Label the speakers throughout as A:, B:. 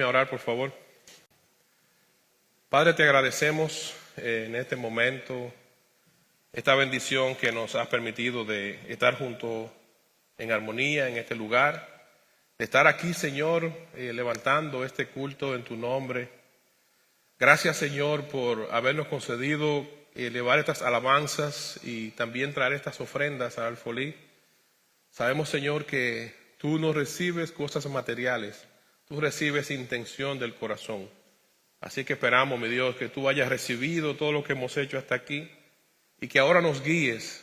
A: Acompáñenme a orar, por favor. Padre, te agradecemos en este momento esta bendición que nos has permitido de estar juntos en armonía en este lugar, de estar aquí, Señor, levantando este culto en tu nombre. Gracias, Señor, por habernos concedido elevar estas alabanzas y también traer estas ofrendas al alfolí. Sabemos, Señor, que tú no recibes cosas materiales, tú recibes intención del corazón. Así que esperamos, mi Dios, que tú hayas recibido todo lo que hemos hecho hasta aquí y que ahora nos guíes,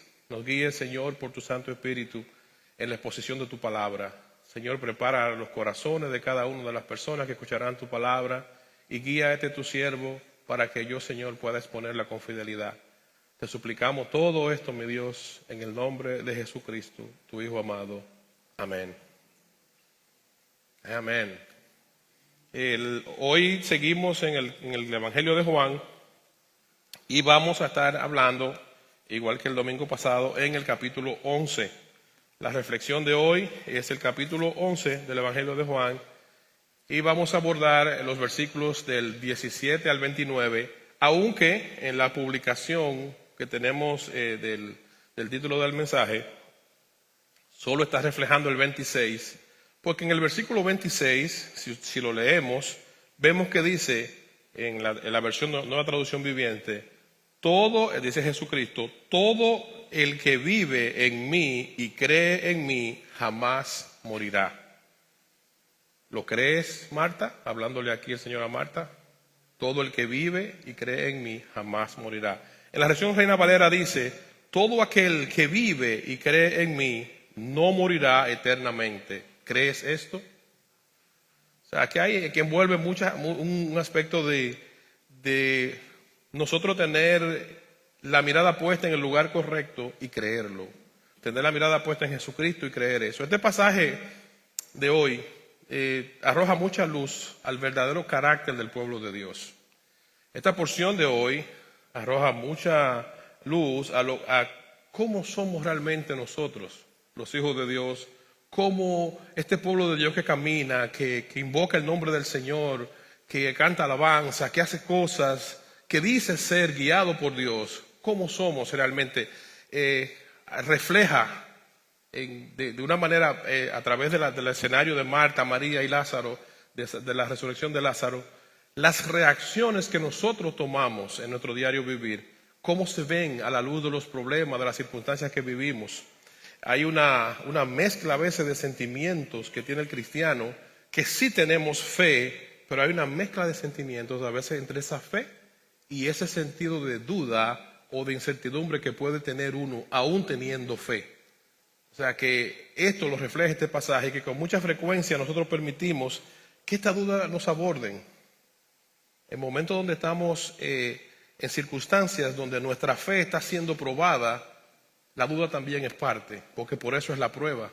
A: Señor, por tu Santo Espíritu en la exposición de tu palabra. Señor, prepara los corazones de cada una de las personas que escucharán tu palabra y guía a tu siervo para que yo, Señor, pueda exponerla con fidelidad. Te suplicamos todo esto, mi Dios, en el nombre de Jesucristo, tu Hijo amado. Amén. Amén. Hoy seguimos en el Evangelio de Juan y vamos a estar hablando, igual que el domingo pasado, en el capítulo 11. La reflexión de hoy es el capítulo 11 del Evangelio de Juan y vamos a abordar los versículos del 17 al 29, aunque en la publicación que tenemos del título del mensaje solo está reflejando el 26, porque en el versículo 26, si lo leemos, vemos que dice en la versión Nueva Traducción Viviente, dice Jesucristo, todo el que vive en mí y cree en mí jamás morirá. ¿Lo crees, Marta? Hablándole aquí el Señor a Marta. Todo el que vive y cree en mí jamás morirá. En la versión Reina Valera dice, todo aquel que vive y cree en mí no morirá eternamente. ¿Crees esto? O sea, aquí hay que envuelve un aspecto de nosotros tener la mirada puesta en el lugar correcto y creerlo. Tener la mirada puesta en Jesucristo y creer eso. Este pasaje de hoy arroja mucha luz al verdadero carácter del pueblo de Dios. Esta porción de hoy arroja mucha luz a cómo somos realmente nosotros, los hijos de Dios, cómo este pueblo de Dios que camina, que invoca el nombre del Señor, que canta alabanza, que hace cosas, que dice ser guiado por Dios, cómo somos realmente, refleja de una manera a través del escenario de Marta, María y Lázaro, de la resurrección de Lázaro, las reacciones que nosotros tomamos en nuestro diario vivir, cómo se ven a la luz de los problemas, de las circunstancias que vivimos. Hay una mezcla a veces de sentimientos que tiene el cristiano, que sí tenemos fe, pero hay una mezcla de sentimientos a veces entre esa fe y ese sentido de duda o de incertidumbre que puede tener uno aún teniendo fe. O sea que esto lo refleja este pasaje, que con mucha frecuencia nosotros permitimos que esta duda nos aborden. En momentos donde estamos en circunstancias donde nuestra fe está siendo probada, la duda también es parte, porque por eso es la prueba.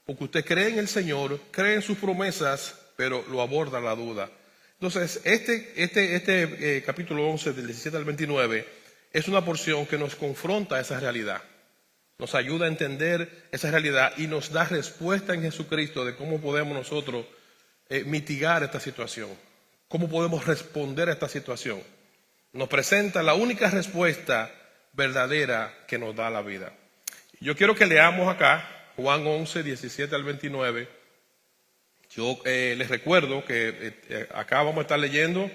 A: Porque usted cree en el Señor, cree en sus promesas, pero lo aborda la duda. Entonces, este capítulo 11, del 17 al 29, es una porción que nos confronta a esa realidad. Nos ayuda a entender esa realidad y nos da respuesta en Jesucristo de cómo podemos nosotros mitigar esta situación. Cómo podemos responder a esta situación. Nos presenta la única respuesta verdadera que nos da la vida. Yo quiero que leamos acá Juan 11, 17 al 29. Yo les recuerdo que acá vamos a estar leyendo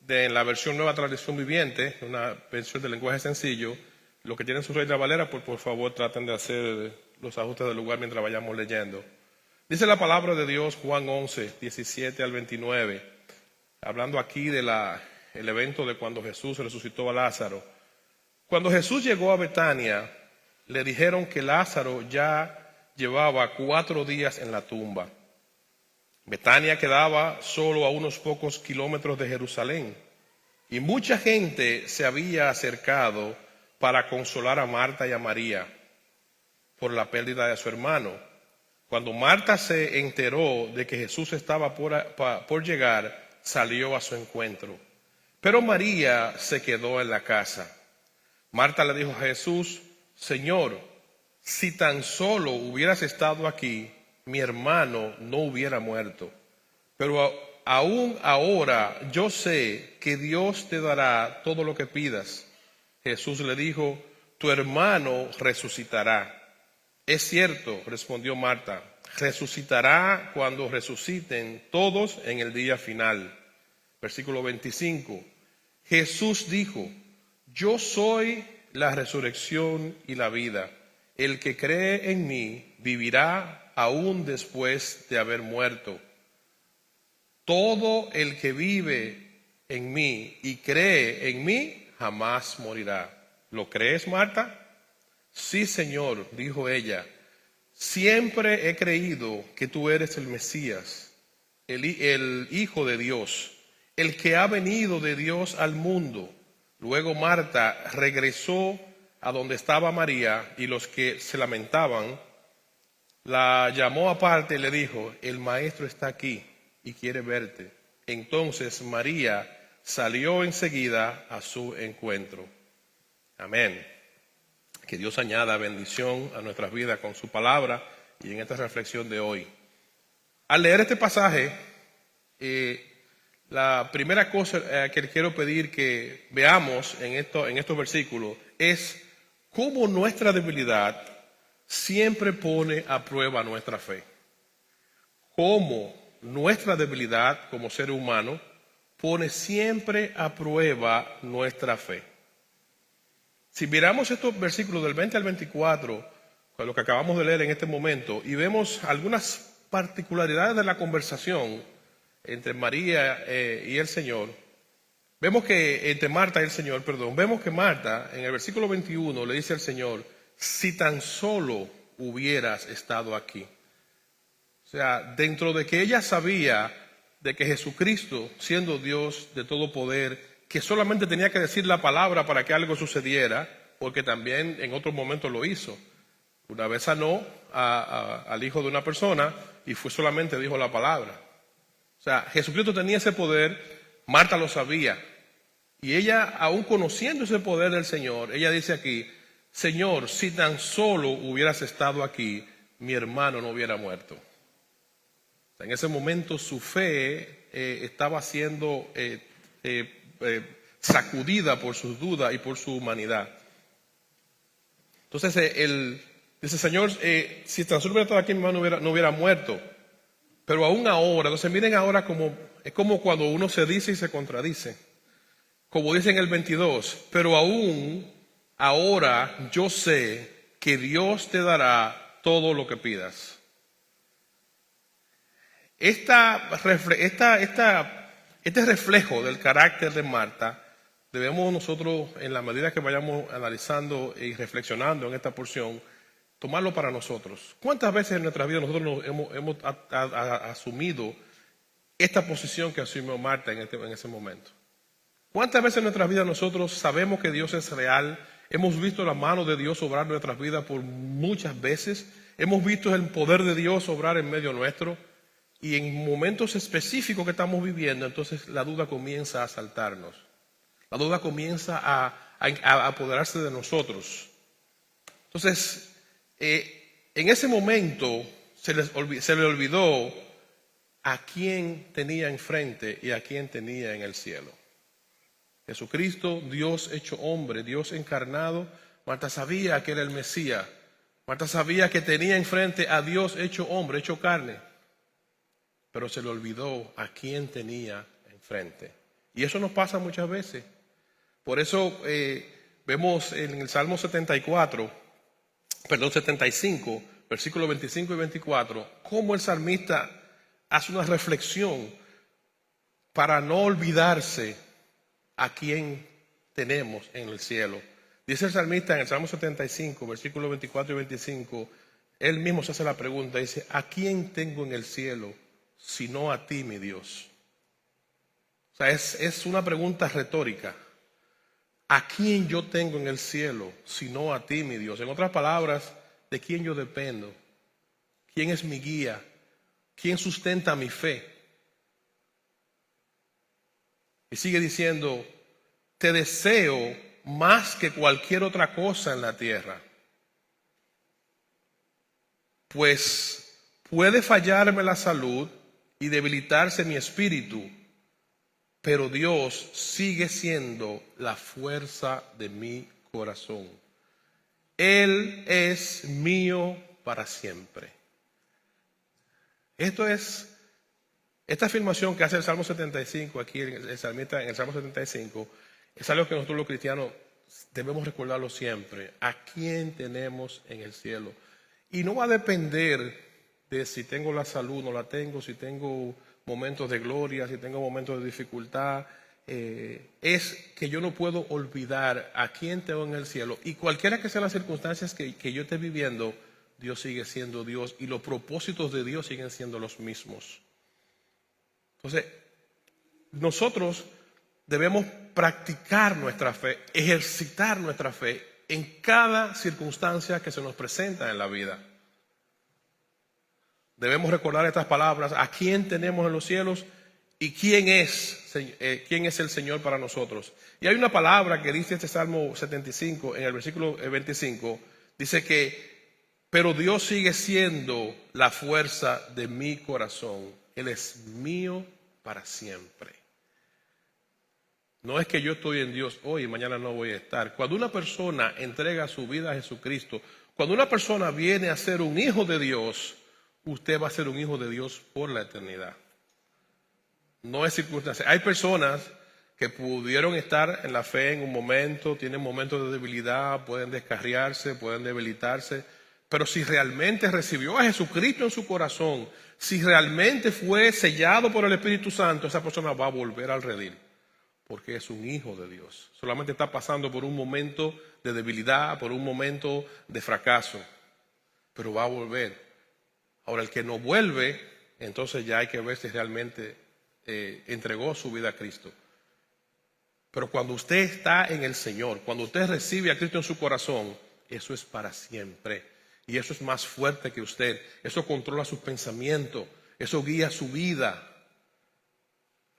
A: de la versión Nueva Traducción Viviente, una versión de lenguaje sencillo. Los que tienen su Reina Valera, pues por favor traten de hacer los ajustes del lugar mientras vayamos leyendo. Dice la palabra de Dios, Juan 11, 17 al 29, hablando aquí del evento de cuando Jesús resucitó a Lázaro. Cuando Jesús llegó a Betania, le dijeron que Lázaro ya llevaba 4 días en la tumba. Betania quedaba solo a unos pocos kilómetros de Jerusalén y mucha gente se había acercado para consolar a Marta y a María por la pérdida de su hermano. Cuando Marta se enteró de que Jesús estaba por llegar, salió a su encuentro. Pero María se quedó en la casa. Marta le dijo a Jesús, Señor, si tan solo hubieras estado aquí, mi hermano no hubiera muerto. Pero aún ahora yo sé que Dios te dará todo lo que pidas. Jesús le dijo, tu hermano resucitará. Es cierto, respondió Marta, resucitará cuando resuciten todos en el día final. Versículo 25. Jesús dijo, yo soy la resurrección y la vida. El que cree en mí vivirá aún después de haber muerto. Todo el que vive en mí y cree en mí jamás morirá. ¿Lo crees, Marta? Sí, Señor, dijo ella. Siempre he creído que tú eres el Mesías, el Hijo de Dios, el que ha venido de Dios al mundo. Luego Marta regresó a donde estaba María, y los que se lamentaban la llamó aparte y le dijo, el maestro está aquí y quiere verte. Entonces María salió enseguida a su encuentro. Amén. Que Dios añada bendición a nuestras vidas con su palabra y en esta reflexión de hoy. Al leer este pasaje, la primera cosa que quiero pedir que veamos en estos versículos es cómo nuestra debilidad siempre pone a prueba nuestra fe. Cómo nuestra debilidad como ser humano pone siempre a prueba nuestra fe. Si miramos estos versículos del 20 al 24, con lo que acabamos de leer en este momento, y vemos algunas particularidades de la conversación entre María y el Señor, vemos que, entre Marta y el Señor, vemos que Marta, en el versículo 21, le dice al Señor, si tan solo hubieras estado aquí. O sea, dentro de que ella sabía de que Jesucristo, siendo Dios de todo poder, que solamente tenía que decir la palabra para que algo sucediera, porque también en otro momento lo hizo. Una vez sanó al hijo de una persona y solamente dijo la palabra. O sea, Jesucristo tenía ese poder, Marta lo sabía. Y ella, aún conociendo ese poder del Señor, ella dice aquí, Señor, si tan solo hubieras estado aquí, mi hermano no hubiera muerto. O sea, en ese momento su fe estaba siendo sacudida por sus dudas y por su humanidad. Entonces él dice, Señor, si tan solo hubiera estado aquí, mi hermano no hubiera muerto. Pero aún ahora, entonces miren ahora es como cuando uno se dice y se contradice. Como dice en el 22, pero aún ahora yo sé que Dios te dará todo lo que pidas. Este reflejo del carácter de Marta debemos nosotros, en la medida que vayamos analizando y reflexionando en esta porción, tomarlo para nosotros. ¿Cuántas veces en nuestra vida nosotros hemos asumido esta posición que asumió Marta en ese momento? ¿Cuántas veces en nuestra vida nosotros sabemos que Dios es real? Hemos visto la mano de Dios obrar en nuestras vidas por muchas veces. Hemos visto el poder de Dios obrar en medio nuestro. Y en momentos específicos que estamos viviendo, entonces la duda comienza a asaltarnos. La duda comienza a apoderarse de nosotros. Entonces, en ese momento se le olvidó a quién tenía enfrente y a quién tenía en el cielo. Jesucristo, Dios hecho hombre, Dios encarnado. Marta sabía que era el Mesías. Marta sabía que tenía enfrente a Dios hecho hombre, hecho carne. Pero se le olvidó a quién tenía enfrente. Y eso nos pasa muchas veces. Por eso vemos en el Salmo 75, versículos 25 y 24, cómo el salmista hace una reflexión para no olvidarse a quién tenemos en el cielo. Dice el salmista en el Salmo 75, versículos 24 y 25, él mismo se hace la pregunta, dice, ¿a quién tengo en el cielo sino a ti, mi Dios? O sea, es una pregunta retórica. ¿A quién yo tengo en el cielo sino a ti, mi Dios? En otras palabras, ¿de quién yo dependo? ¿Quién es mi guía? ¿Quién sustenta mi fe? Y sigue diciendo, te deseo más que cualquier otra cosa en la tierra. Pues puede fallarme la salud y debilitarse mi espíritu, pero Dios sigue siendo la fuerza de mi corazón. Él es mío para siempre. Esta afirmación que hace el Salmo 75, aquí el salmista en el Salmo 75, es algo que nosotros los cristianos debemos recordarlo siempre. ¿A quién tenemos en el cielo? Y no va a depender de si tengo la salud, no la tengo, si tengo momentos de gloria, si tengo momentos de dificultad. Es que yo no puedo olvidar a quién tengo en el cielo. Y cualquiera que sean las circunstancias que yo esté viviendo, Dios sigue siendo Dios y los propósitos de Dios siguen siendo los mismos. Entonces, nosotros debemos practicar nuestra fe, ejercitar nuestra fe en cada circunstancia que se nos presenta en la vida. Debemos recordar estas palabras: a quién tenemos en los cielos y quién es el Señor para nosotros. Y hay una palabra que dice este Salmo 75 en el versículo 25, dice que pero Dios sigue siendo la fuerza de mi corazón. Él es mío para siempre. No es que yo estoy en Dios hoy y mañana no voy a estar. Cuando una persona entrega su vida a Jesucristo, cuando una persona viene a ser un hijo de Dios, usted va a ser un hijo de Dios por la eternidad. No es circunstancia. Hay personas que pudieron estar en la fe en un momento, tienen momentos de debilidad, pueden descarriarse, pueden debilitarse, pero si realmente recibió a Jesucristo en su corazón, si realmente fue sellado por el Espíritu Santo, esa persona va a volver al redil, porque es un hijo de Dios. Solamente está pasando por un momento de debilidad, por un momento de fracaso, pero va a volver. Ahora, el que no vuelve, entonces ya hay que ver si realmente entregó su vida a Cristo. Pero cuando usted está en el Señor, cuando usted recibe a Cristo en su corazón, eso es para siempre. Y eso es más fuerte que usted. Eso controla sus pensamientos. Eso guía su vida.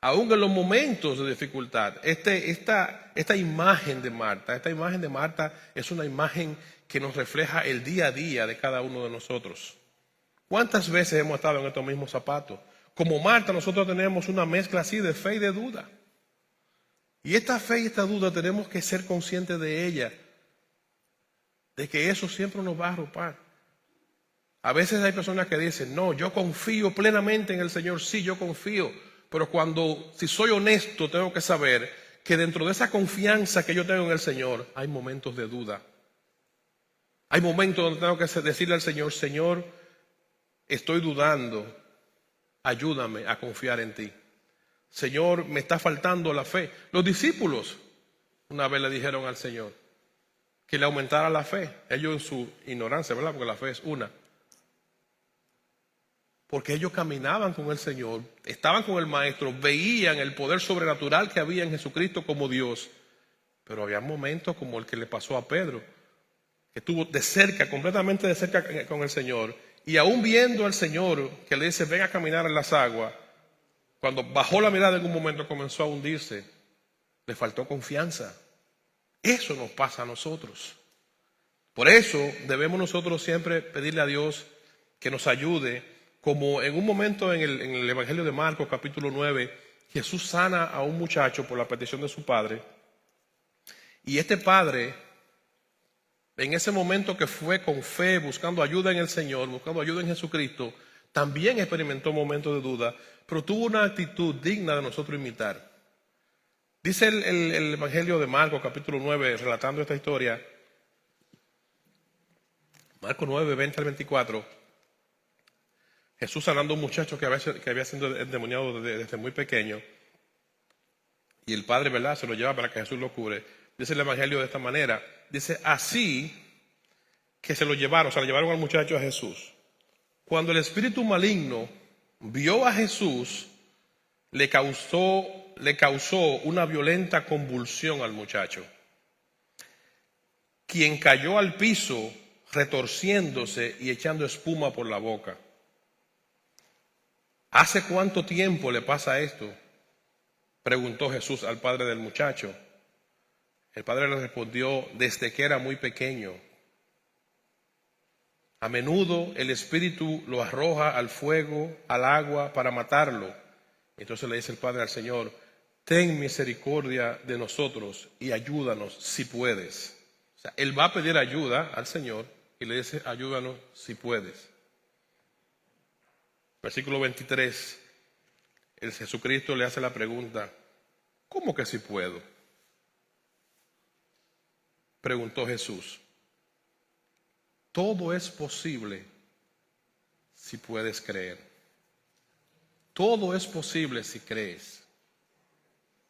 A: Aún en los momentos de dificultad. Esta imagen de Marta es una imagen que nos refleja el día a día de cada uno de nosotros. ¿Cuántas veces hemos estado en estos mismos zapatos? Como Marta, nosotros tenemos una mezcla así de fe y de duda. Y esta fe y esta duda tenemos que ser conscientes de ella, de que eso siempre nos va a arropar. A veces hay personas que dicen: no, yo confío plenamente en el Señor. Sí, yo confío, pero si soy honesto, tengo que saber que dentro de esa confianza que yo tengo en el Señor, hay momentos de duda. Hay momentos donde tengo que decirle al Señor: Señor, estoy dudando, ayúdame a confiar en ti. Señor, me está faltando la fe. Los discípulos una vez le dijeron al Señor que le aumentara la fe. Ellos en su ignorancia, ¿verdad? Porque la fe es una. Porque ellos caminaban con el Señor, estaban con el Maestro, veían el poder sobrenatural que había en Jesucristo como Dios. Pero había momentos como el que le pasó a Pedro, que estuvo de cerca, completamente de cerca con el Señor. Y aún viendo al Señor que le dice: ven a caminar en las aguas, cuando bajó la mirada en un momento comenzó a hundirse. Le faltó confianza. Eso nos pasa a nosotros. Por eso debemos nosotros siempre pedirle a Dios que nos ayude. Como en un momento en el Evangelio de Marcos capítulo 9, Jesús sana a un muchacho por la petición de su padre. Y este padre, en ese momento que fue con fe, buscando ayuda en el Señor, buscando ayuda en Jesucristo, también experimentó momentos de duda, pero tuvo una actitud digna de nosotros imitar. Dice el Evangelio de Marcos capítulo 9, relatando esta historia, Marcos 9, 20 al 24, Jesús sanando a un muchacho que había sido endemoniado desde muy pequeño, y el padre, ¿verdad?, se lo lleva para que Jesús lo cure. Dice el Evangelio de esta manera, dice: así que se lo llevaron al muchacho a Jesús. Cuando el espíritu maligno vio a Jesús, le causó una violenta convulsión al muchacho, quien cayó al piso retorciéndose y echando espuma por la boca. ¿Hace cuánto tiempo le pasa esto?, preguntó Jesús al padre del muchacho. El padre le respondió: desde que era muy pequeño. A menudo el espíritu lo arroja al fuego, al agua, para matarlo. Entonces le dice el Padre al Señor: ten misericordia de nosotros y ayúdanos si puedes. O sea, él va a pedir ayuda al Señor y le dice: ayúdanos si puedes. Versículo 23, el Jesucristo le hace la pregunta: ¿cómo que si puedo? Preguntó Jesús. Todo es posible si puedes creer. Todo es posible si crees.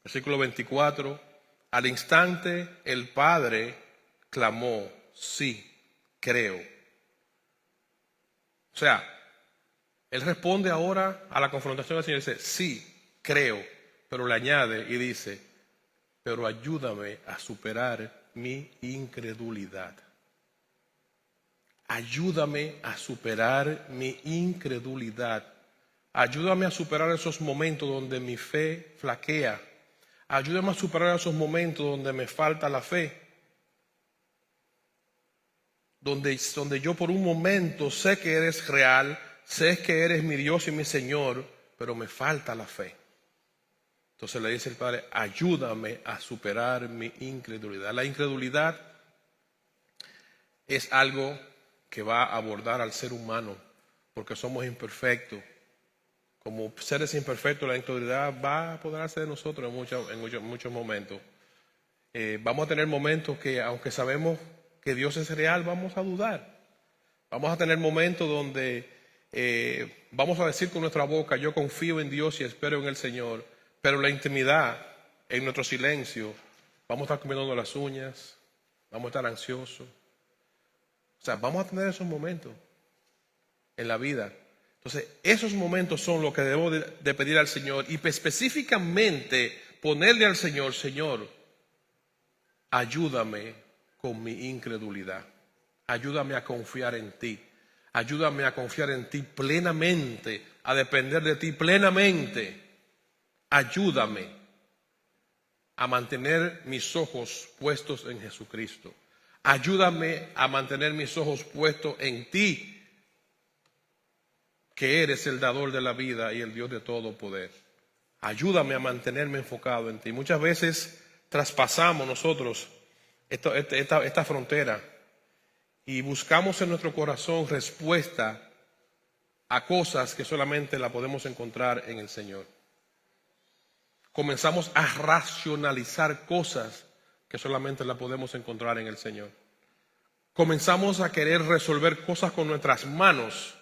A: Versículo 24, al instante el Padre clamó: sí, creo. O sea, él responde ahora a la confrontación del Señor y dice: sí, creo, pero le añade y dice: pero ayúdame a superar mi incredulidad. Ayúdame a superar mi incredulidad. Ayúdame a superar esos momentos donde mi fe flaquea. Ayúdame a superar esos momentos donde me falta la fe. Donde yo por un momento sé que eres real, sé que eres mi Dios y mi Señor, pero me falta la fe. Entonces le dice el Padre: ayúdame a superar mi incredulidad. La incredulidad es algo que va a abordar al ser humano, porque somos imperfectos. Como seres imperfectos, la incredulidad va a apoderarse de nosotros en muchos momentos. Vamos a tener momentos que, aunque sabemos que Dios es real, vamos a dudar. Vamos a tener momentos donde vamos a decir con nuestra boca: yo confío en Dios y espero en el Señor, pero en la intimidad, en nuestro silencio, vamos a estar comiendo las uñas, vamos a estar ansiosos. O sea, vamos a tener esos momentos en la vida. Entonces, esos momentos son lo que debo de pedir al Señor, y específicamente ponerle al Señor: Señor, ayúdame con mi incredulidad. Ayúdame a confiar en ti. Ayúdame a confiar en ti plenamente, a depender de ti plenamente. Ayúdame a mantener mis ojos puestos en Jesucristo. Ayúdame a mantener mis ojos puestos en ti, que eres el dador de la vida y el Dios de todo poder. Ayúdame a mantenerme enfocado en ti. Muchas veces traspasamos nosotros esta frontera y buscamos en nuestro corazón respuesta a cosas que solamente la podemos encontrar en el Señor. Comenzamos a racionalizar cosas que solamente la podemos encontrar en el Señor. Comenzamos a querer resolver cosas con nuestras manos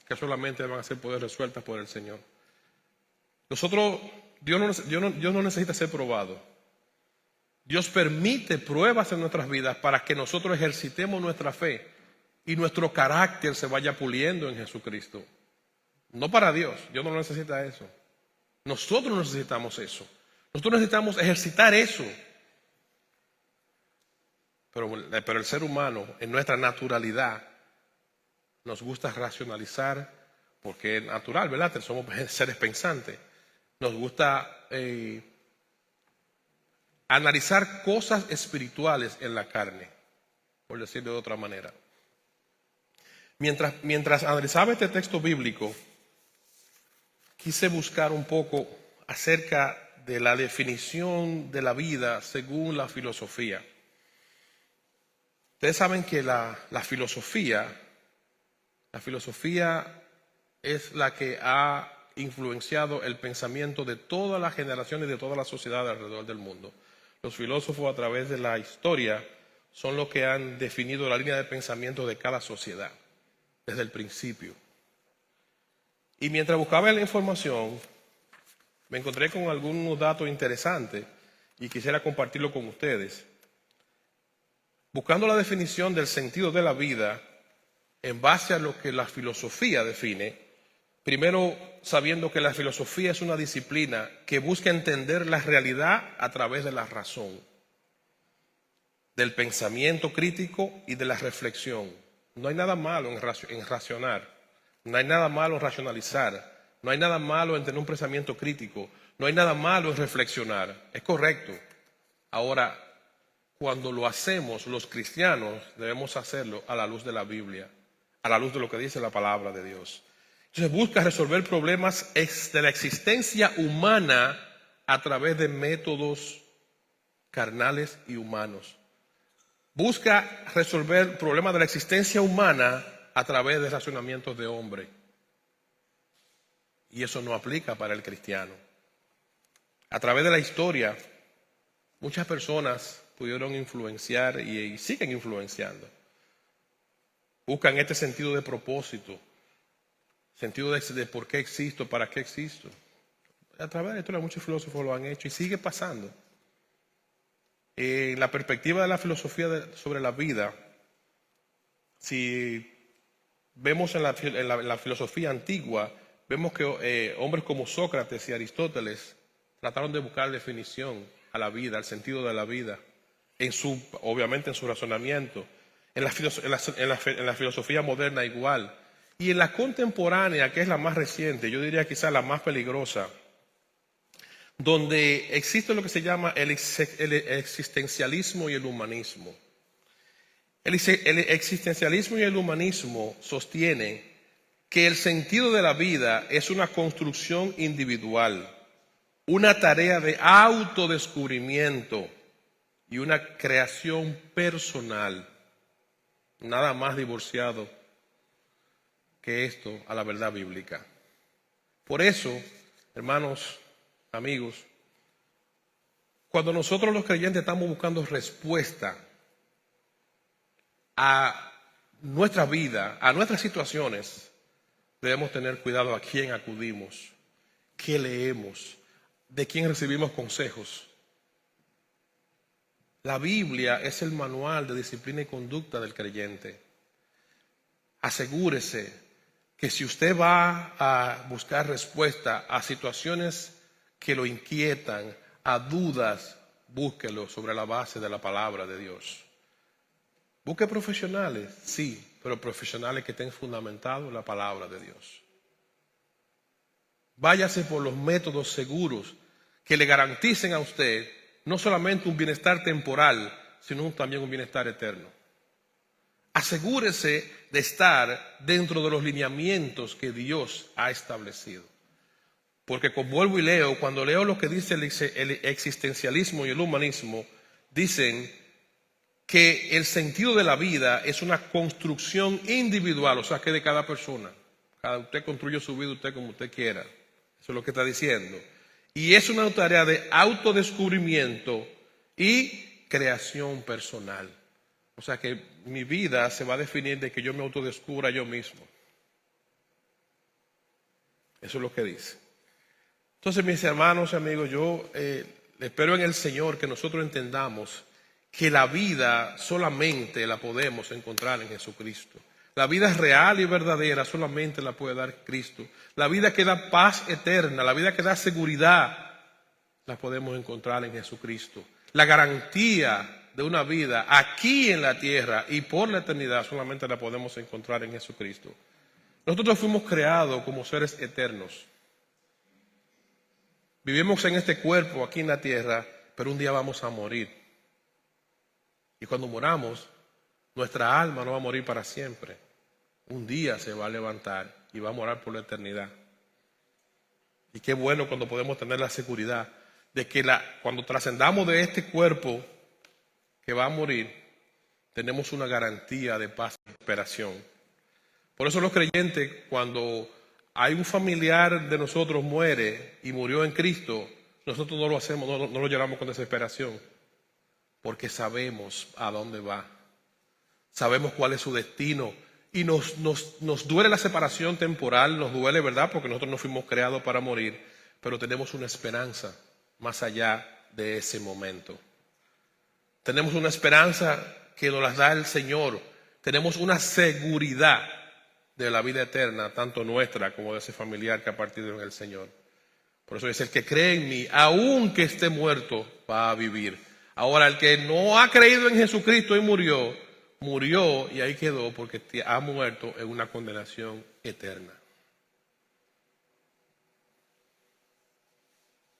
A: que solamente van a ser poder resueltas por el Señor. Dios no necesita ser probado. Dios permite pruebas en nuestras vidas para que nosotros ejercitemos nuestra fe y nuestro carácter se vaya puliendo en Jesucristo. No para Dios. Dios no necesita eso. Nosotros necesitamos eso. Nosotros necesitamos ejercitar eso. Pero el ser humano, en nuestra naturalidad, nos gusta racionalizar, porque es natural, ¿verdad? Somos seres pensantes. Nos gusta analizar cosas espirituales en la carne, por decirlo de otra manera. Mientras analizaba este texto bíblico, quise buscar un poco acerca de la definición de la vida según la filosofía. Ustedes saben que la filosofía es la que ha influenciado el pensamiento de todas las generaciones y de todas las sociedades alrededor del mundo. Los filósofos, a través de la historia, son los que han definido la línea de pensamiento de cada sociedad desde el principio. Y mientras buscaba la información, me encontré con algunos datos interesantes y quisiera compartirlo con ustedes. Buscando la definición del sentido de la vida en base a lo que la filosofía define, primero sabiendo que la filosofía es una disciplina que busca entender la realidad a través de la razón, del pensamiento crítico y de la reflexión. No hay nada malo en racionar, no hay nada malo en racionalizar, no hay nada malo en tener un pensamiento crítico, no hay nada malo en reflexionar, es correcto. Ahora, cuando lo hacemos, los cristianos debemos hacerlo a la luz de la Biblia, a la luz de lo que dice la palabra de Dios. Entonces busca resolver problemas de la existencia humana a través de métodos carnales y humanos. Busca resolver problemas de la existencia humana a través de razonamientos de hombre. Y eso no aplica para el cristiano. A través de la historia, muchas personas pudieron influenciar y siguen influenciando. Buscan este sentido de propósito, sentido de por qué existo, para qué existo. A través de la historia muchos filósofos lo han hecho y sigue pasando. En la perspectiva de la filosofía sobre la vida, si vemos en la filosofía antigua, vemos que hombres como Sócrates y Aristóteles trataron de buscar definición a la vida, al sentido de la vida, obviamente en su razonamiento. En la filosofía moderna igual. Y en la contemporánea, que es la más reciente, yo diría quizás la más peligrosa, donde existe lo que se llama el existencialismo y el humanismo. El existencialismo y el humanismo sostienen que el sentido de la vida es una construcción individual, una tarea de autodescubrimiento y una creación personal. Nada más divorciado que esto a la verdad bíblica. Por eso, hermanos, amigos, cuando nosotros los creyentes estamos buscando respuesta a nuestra vida, a nuestras situaciones, debemos tener cuidado a quién acudimos, qué leemos, de quién recibimos consejos. La Biblia es el manual de disciplina y conducta del creyente. Asegúrese que si usted va a buscar respuesta a situaciones que lo inquietan, a dudas, búsquelo sobre la base de la palabra de Dios. Busque profesionales, sí, pero profesionales que estén fundamentados en la palabra de Dios. Váyase por los métodos seguros que le garanticen a usted no solamente un bienestar temporal, sino también un bienestar eterno. Asegúrese de estar dentro de los lineamientos que Dios ha establecido. Porque como vuelvo y leo, cuando leo lo que dice el existencialismo y el humanismo, dicen que el sentido de la vida es una construcción individual, o sea que de cada persona. Usted construye su vida usted como usted quiera. Eso es lo que está diciendo. Y es una tarea de autodescubrimiento y creación personal. O sea que mi vida se va a definir de que yo me autodescubra yo mismo. Eso es lo que dice. Entonces, mis hermanos y amigos, yo espero en el Señor que nosotros entendamos que la vida solamente la podemos encontrar en Jesucristo. La vida real y verdadera solamente la puede dar Cristo. La vida que da paz eterna, la vida que da seguridad, la podemos encontrar en Jesucristo. La garantía de una vida aquí en la tierra y por la eternidad solamente la podemos encontrar en Jesucristo. Nosotros fuimos creados como seres eternos. Vivimos en este cuerpo aquí en la tierra, pero un día vamos a morir. Y cuando moramos, nuestra alma no va a morir para siempre. Un día se va a levantar y va a morar por la eternidad. Y qué bueno cuando podemos tener la seguridad de que cuando trascendamos de este cuerpo que va a morir, tenemos una garantía de paz y esperación. Por eso los creyentes, cuando hay un familiar de nosotros muere y murió en Cristo, nosotros no lo hacemos, no lo lloramos con desesperación, porque sabemos a dónde va, sabemos cuál es su destino y nos duele la separación temporal, nos duele, ¿verdad? Porque nosotros no fuimos creados para morir, pero tenemos una esperanza más allá de ese momento. Tenemos una esperanza que nos la da el Señor, tenemos una seguridad de la vida eterna, tanto nuestra como de ese familiar que ha partido en el Señor. Por eso dice, el que cree en mí, aunque esté muerto, va a vivir. Ahora, el que no ha creído en Jesucristo y murió y ahí quedó porque ha muerto en una condenación eterna.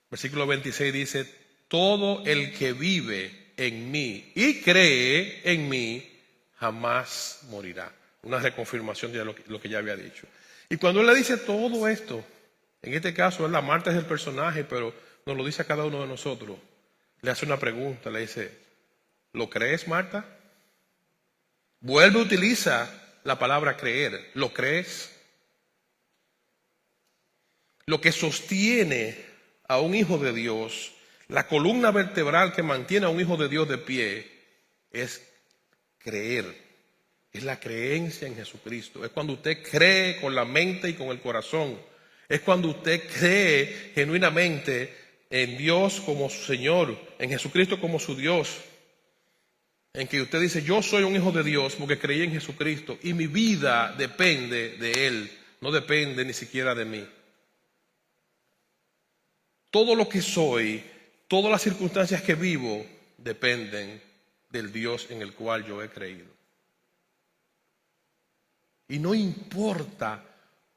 A: Versículo 26 dice, todo el que vive en mí y cree en mí, jamás morirá. una reconfirmación de lo que ya había dicho. Y cuando él le dice todo esto, en este caso, Marta es el personaje, pero nos lo dice a cada uno de nosotros. Le hace una pregunta, le dice, ¿lo crees, Marta? Vuelve, utiliza la palabra creer. ¿Lo crees? Lo que sostiene a un hijo de Dios, la columna vertebral que mantiene a un hijo de Dios de pie, es creer. Es la creencia en Jesucristo. Es cuando usted cree con la mente y con el corazón. Es cuando usted cree genuinamente en Dios como su Señor, en Jesucristo como su Dios. En que usted dice, yo soy un hijo de Dios porque creí en Jesucristo y mi vida depende de Él, no depende ni siquiera de mí. Todo lo que soy, todas las circunstancias que vivo, dependen del Dios en el cual yo he creído. Y no importa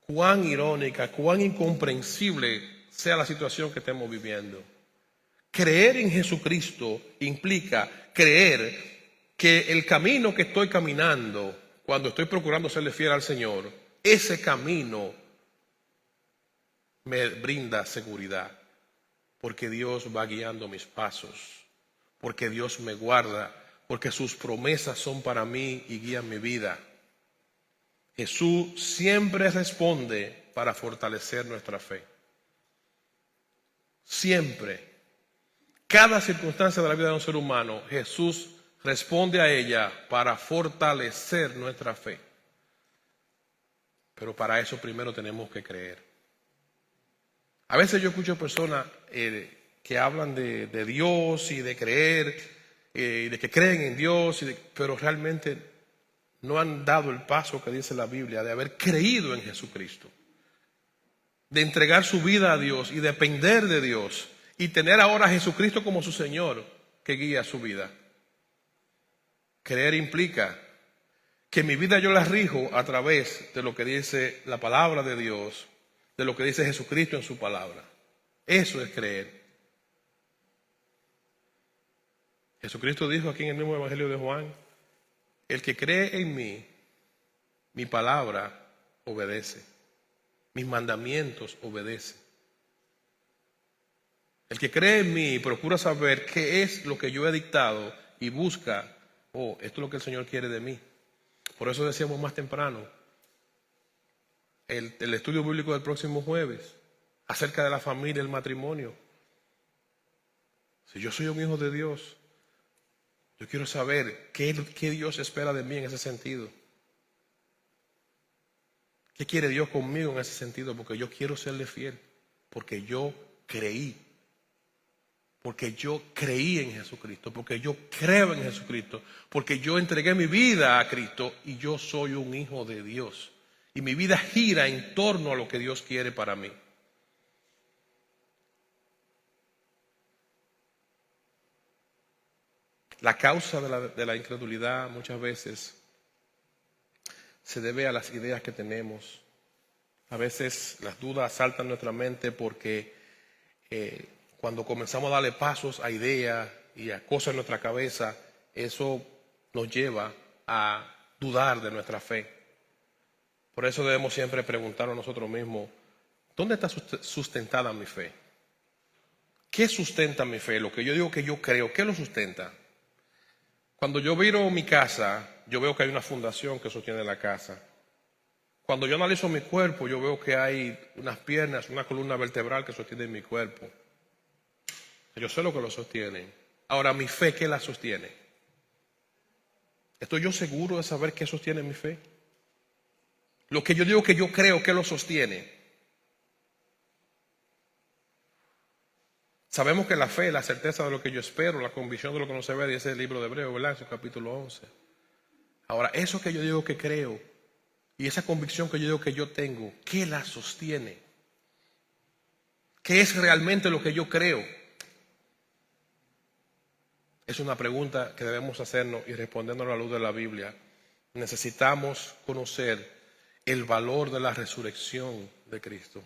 A: cuán irónica, cuán incomprensible sea la situación que estemos viviendo. Creer en Jesucristo implica creer que el camino que estoy caminando, cuando estoy procurando serle fiel al Señor, ese camino me brinda seguridad. Porque Dios va guiando mis pasos, porque Dios me guarda, porque sus promesas son para mí y guían mi vida. Jesús siempre responde para fortalecer nuestra fe. Siempre. Cada circunstancia de la vida de un ser humano, Jesús responde a ella para fortalecer nuestra fe. Pero para eso primero tenemos que creer. A veces yo escucho personas que hablan de Dios y de creer, de que creen en Dios, pero realmente no han dado el paso que dice la Biblia de haber creído en Jesucristo, de entregar su vida a Dios y depender de Dios y tener ahora a Jesucristo como su Señor que guía su vida. Creer implica que mi vida yo la rijo a través de lo que dice la palabra de Dios, de lo que dice Jesucristo en su palabra. Eso es creer. Jesucristo dijo aquí en el mismo Evangelio de Juan, el que cree en mí, mi palabra obedece, mis mandamientos obedece. El que cree en mí procura saber qué es lo que yo he dictado y busca, esto es lo que el Señor quiere de mí. Por eso decíamos más temprano, el estudio bíblico del próximo jueves, acerca de la familia y el matrimonio. Si yo soy un hijo de Dios, yo quiero saber qué Dios espera de mí en ese sentido. ¿Qué quiere Dios conmigo en ese sentido? Porque yo quiero serle fiel. Porque yo creí. Porque yo creí en Jesucristo. Porque yo creo en Jesucristo. Porque yo entregué mi vida a Cristo y yo soy un hijo de Dios. Y mi vida gira en torno a lo que Dios quiere para mí. La causa de la incredulidad muchas veces se debe a las ideas que tenemos. A veces las dudas asaltan nuestra mente porque cuando comenzamos a darle pasos a ideas y a cosas en nuestra cabeza, eso nos lleva a dudar de nuestra fe. Por eso debemos siempre preguntarnos a nosotros mismos, ¿dónde está sustentada mi fe? ¿Qué sustenta mi fe? Lo que yo digo que yo creo, ¿qué lo sustenta? Cuando yo miro mi casa, yo veo que hay una fundación que sostiene la casa. Cuando yo analizo mi cuerpo, yo veo que hay unas piernas, una columna vertebral que sostiene mi cuerpo. Yo sé lo que lo sostiene. Ahora, mi fe, ¿qué la sostiene? ¿Estoy yo seguro de saber qué sostiene mi fe? Lo que yo digo que yo creo, ¿qué lo sostiene? Sabemos que la fe es la certeza de lo que yo espero, la convicción de lo que no se ve, dice el libro de Hebreos, ¿verdad? En su capítulo 11. Ahora, eso que yo digo que creo y esa convicción que yo digo que yo tengo, ¿qué la sostiene? ¿Qué es realmente lo que yo creo? Es una pregunta que debemos hacernos y respondernos a la luz de la Biblia. Necesitamos conocer el valor de la resurrección de Cristo.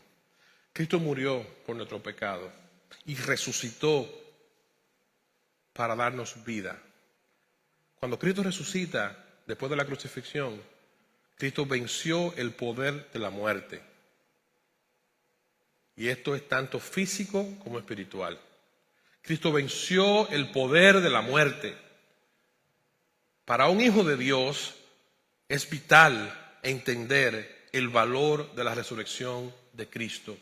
A: Cristo murió por nuestro pecado y resucitó para darnos vida. Cuando Cristo resucita después de la crucifixión, Cristo venció el poder de la muerte. Y esto es tanto físico como espiritual. Cristo venció el poder de la muerte. Para un hijo de Dios es vital entender el valor de la resurrección de Cristo,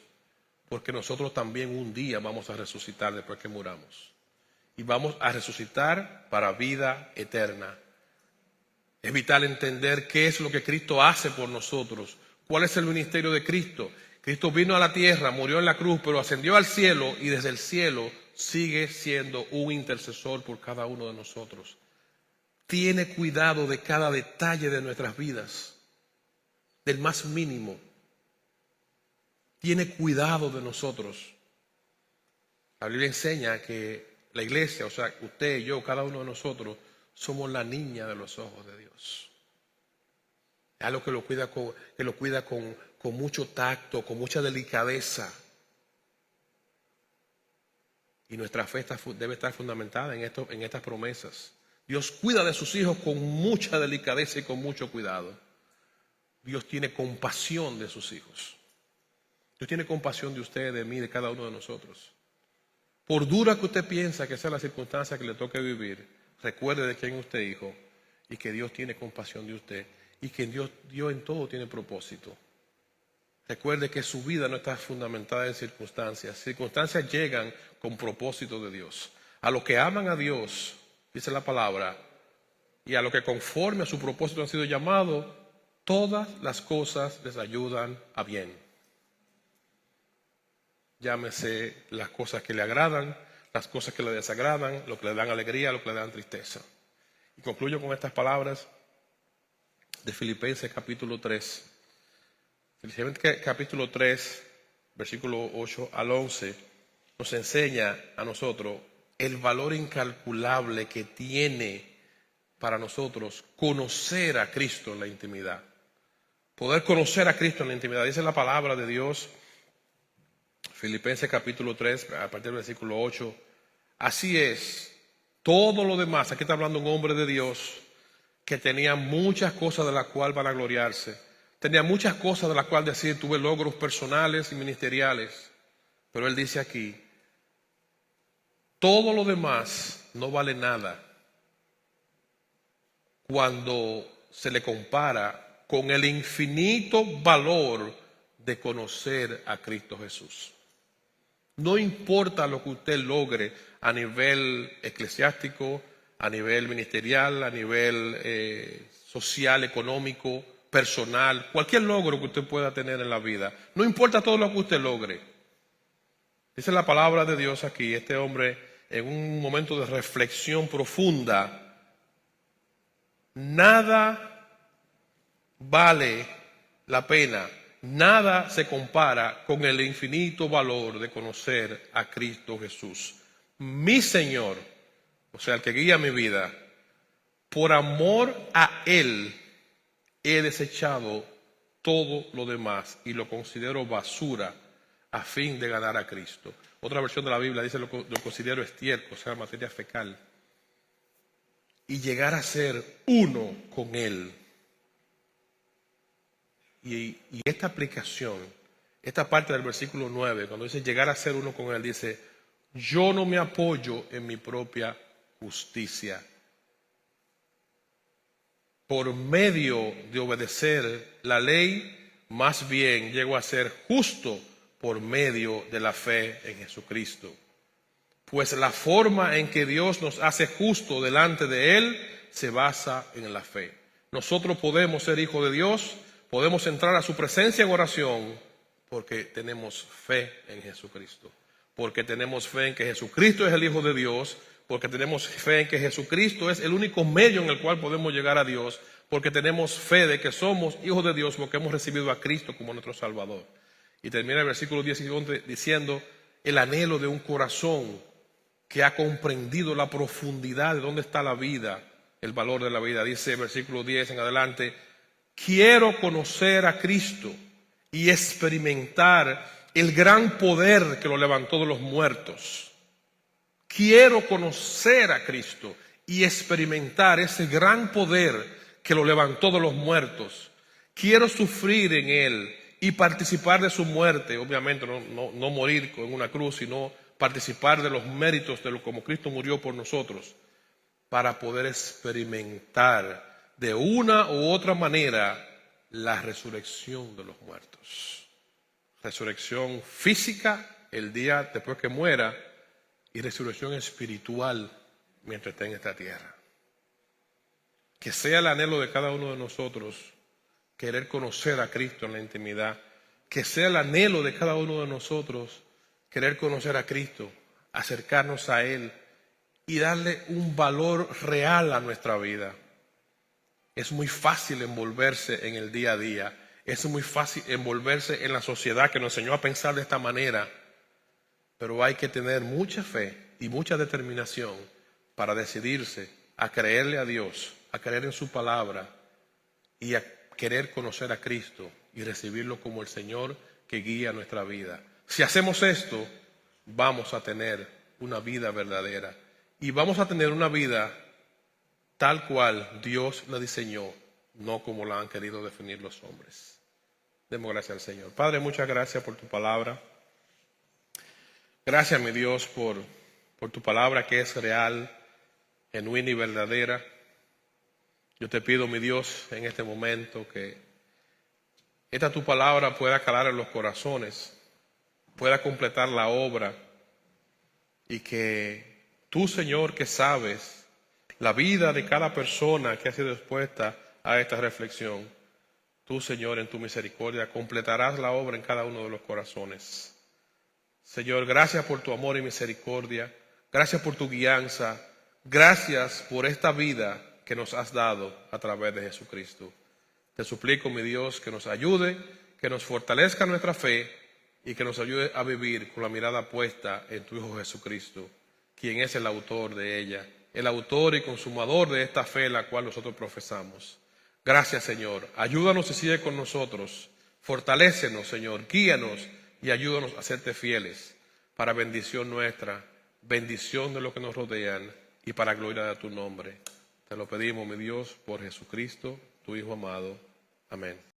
A: porque nosotros también un día vamos a resucitar después que muramos. Y vamos a resucitar para vida eterna. Es vital entender qué es lo que Cristo hace por nosotros, cuál es el ministerio de Cristo. Cristo vino a la tierra, murió en la cruz, pero ascendió al cielo y desde el cielo sigue siendo un intercesor por cada uno de nosotros. Tiene cuidado de cada detalle de nuestras vidas, del más mínimo. Tiene cuidado de nosotros. La Biblia enseña que la iglesia, o sea, usted y yo, cada uno de nosotros, somos la niña de los ojos de Dios. Es algo que lo cuida con mucho tacto, con mucha delicadeza. Y nuestra fe debe estar fundamentada en estas promesas. Dios cuida de sus hijos con mucha delicadeza y con mucho cuidado. Dios tiene compasión de sus hijos. Dios tiene compasión de usted, de mí, de cada uno de nosotros. Por dura que usted piensa que sea la circunstancia que le toque vivir, recuerde de quién usted es hijo y que Dios tiene compasión de usted y que Dios en todo tiene propósito. Recuerde que su vida no está fundamentada en circunstancias. Circunstancias llegan con propósito de Dios. A los que aman a Dios, dice la palabra, y a los que conforme a su propósito han sido llamados, todas las cosas les ayudan a bien. Llámese las cosas que le agradan, las cosas que le desagradan, lo que le dan alegría, lo que le dan tristeza. Y concluyo con estas palabras de Filipenses capítulo 3. Filipenses capítulo 3, versículo 8 al 11, nos enseña a nosotros el valor incalculable que tiene para nosotros conocer a Cristo en la intimidad. Poder conocer a Cristo en la intimidad. Dice la palabra de Dios, Filipenses capítulo 3, a partir del versículo 8. Así es, todo lo demás, aquí está hablando un hombre de Dios que tenía muchas cosas de las cuales van a gloriarse. Tenía muchas cosas de las cuales decir, tuve logros personales y ministeriales. Pero él dice aquí, todo lo demás no vale nada cuando se le compara con el infinito valor de conocer a Cristo Jesús. No importa lo que usted logre a nivel eclesiástico, a nivel ministerial, a nivel social, económico, personal, cualquier logro que usted pueda tener en la vida. No importa todo lo que usted logre. Dice la palabra de Dios aquí, este hombre en un momento de reflexión profunda, nada vale la pena, nada se compara con el infinito valor de conocer a Cristo Jesús, mi Señor, o sea, el que guía mi vida. Por amor a Él he desechado todo lo demás y lo considero basura a fin de ganar a Cristo. Otra versión de la Biblia dice lo considero estiércol, o sea, materia fecal. Y llegar a ser uno con Él. Y esta aplicación, esta parte del versículo 9, cuando dice llegar a ser uno con Él, dice, yo no me apoyo en mi propia justicia. Por medio de obedecer la ley, más bien llego a ser justo por medio de la fe en Jesucristo. Pues la forma en que Dios nos hace justo delante de Él se basa en la fe. Nosotros podemos ser hijos de Dios, podemos entrar a su presencia en oración porque tenemos fe en Jesucristo. Porque tenemos fe en que Jesucristo es el Hijo de Dios, porque tenemos fe en que Jesucristo es el único medio en el cual podemos llegar a Dios, porque tenemos fe de que somos hijos de Dios porque hemos recibido a Cristo como nuestro Salvador. Y termina el versículo 10 y 11 diciendo el anhelo de un corazón que ha comprendido la profundidad de dónde está la vida, el valor de la vida. Dice el versículo 10 en adelante, quiero conocer a Cristo y experimentar el gran poder que lo levantó de los muertos. Quiero conocer a Cristo y experimentar ese gran poder que lo levantó de los muertos. quiero sufrir en Él y participar de su muerte, obviamente no morir en una cruz, sino participar de los méritos de lo como Cristo murió por nosotros, para poder experimentar de una u otra manera la resurrección de los muertos. Resurrección física el día después que muera y resurrección espiritual mientras esté en esta tierra. Que sea el anhelo de cada uno de nosotros querer conocer a Cristo en la intimidad. Que sea el anhelo de cada uno de nosotros querer conocer a Cristo, acercarnos a Él y darle un valor real a nuestra vida. Es muy fácil envolverse en el día a día. Es muy fácil envolverse en la sociedad que nos enseñó a pensar de esta manera. Pero hay que tener mucha fe y mucha determinación para decidirse a creerle a Dios, a creer en su palabra y a querer conocer a Cristo y recibirlo como el Señor que guía nuestra vida. Si hacemos esto, vamos a tener una vida verdadera y vamos a tener una vida tal cual Dios la diseñó, no como la han querido definir los hombres. Demos gracias al Señor. Padre, muchas gracias por tu palabra. Gracias, mi Dios, por tu palabra que es real, genuina y verdadera. Yo te pido, mi Dios, en este momento que esta tu palabra pueda calar en los corazones, pueda completar la obra y que tú, Señor, que sabes la vida de cada persona que ha sido expuesta a esta reflexión, tú, Señor, en tu misericordia completarás la obra en cada uno de los corazones. Señor, gracias por tu amor y misericordia, gracias por tu guianza, gracias por esta vida que nos has dado a través de Jesucristo. Te suplico, mi Dios, que nos ayude, que nos fortalezca nuestra fe y que nos ayude a vivir con la mirada puesta en tu Hijo Jesucristo, quien es el autor de ella, el autor y consumador de esta fe la cual nosotros profesamos. Gracias, Señor. Ayúdanos y sigue con nosotros. Fortalécenos, Señor. Guíanos y ayúdanos a serte fieles para bendición nuestra, bendición de los que nos rodean y para gloria de tu nombre. Te lo pedimos, mi Dios, por Jesucristo, tu Hijo amado. Amén.